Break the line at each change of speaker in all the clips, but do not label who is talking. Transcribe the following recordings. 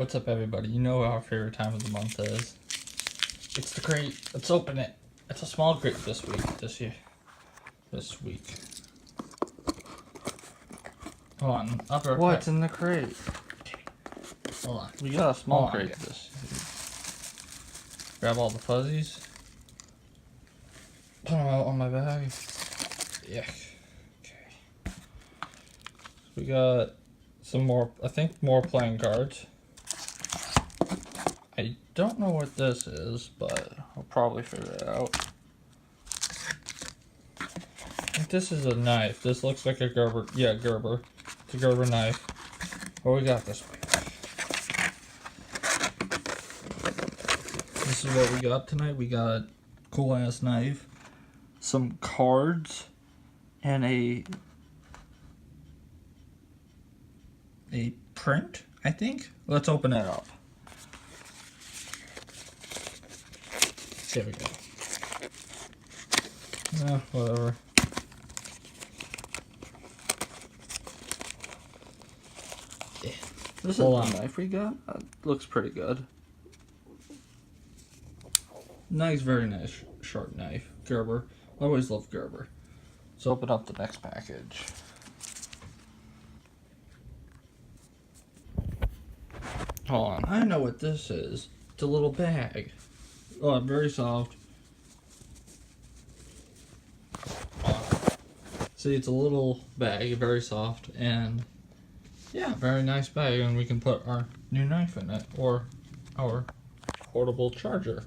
What's up, everybody? You know what our favorite time of the month is. It's the crate. Let's open it. It's a small crate this week. Hold on.
What's in the crate?
Hold on.
We got a small crate this.
Grab all the fuzzies. Put them out on my bag. Yeah. Okay. We got some more, I think more playing cards. I don't know what this is, but I'll probably figure it out. I think this is a knife. This looks like a Gerber. Yeah, Gerber. It's a Gerber knife. What we got this week? This is what we got tonight. We got a cool ass knife, some cards, and a print, I think. Let's open it up. There we go. Whatever. Yeah.
This is the knife we got. Looks pretty good.
Nice, very nice, sharp knife. Gerber. I always love Gerber. Let's open up the next package. Hold on. I know what this is. It's a little bag. Oh, very soft. See, it's a little bag, very soft, and yeah, very nice bag, and we can put our new knife in it, or our portable charger.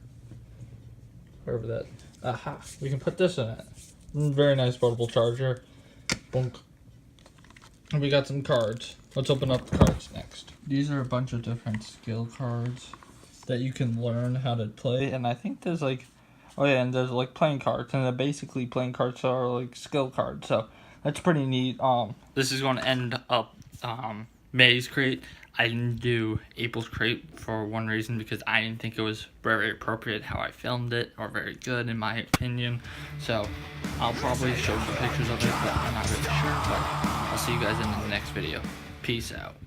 Wherever that, aha, we can put this in it. Very nice portable charger. Boom. And we got some cards. Let's open up the cards next. These are a bunch of different skill cards that you can learn how to play, and I think there's like, oh yeah, and there's like playing cards, and basically playing cards are like skill cards, so that's pretty neat.
This is going to end up May's crate. I didn't do April's crate for one reason, because I didn't think it was very appropriate how I filmed it, or very good in my opinion. So I'll probably show some pictures of it, but I'm not really sure. But I'll see you guys in the next video. Peace out.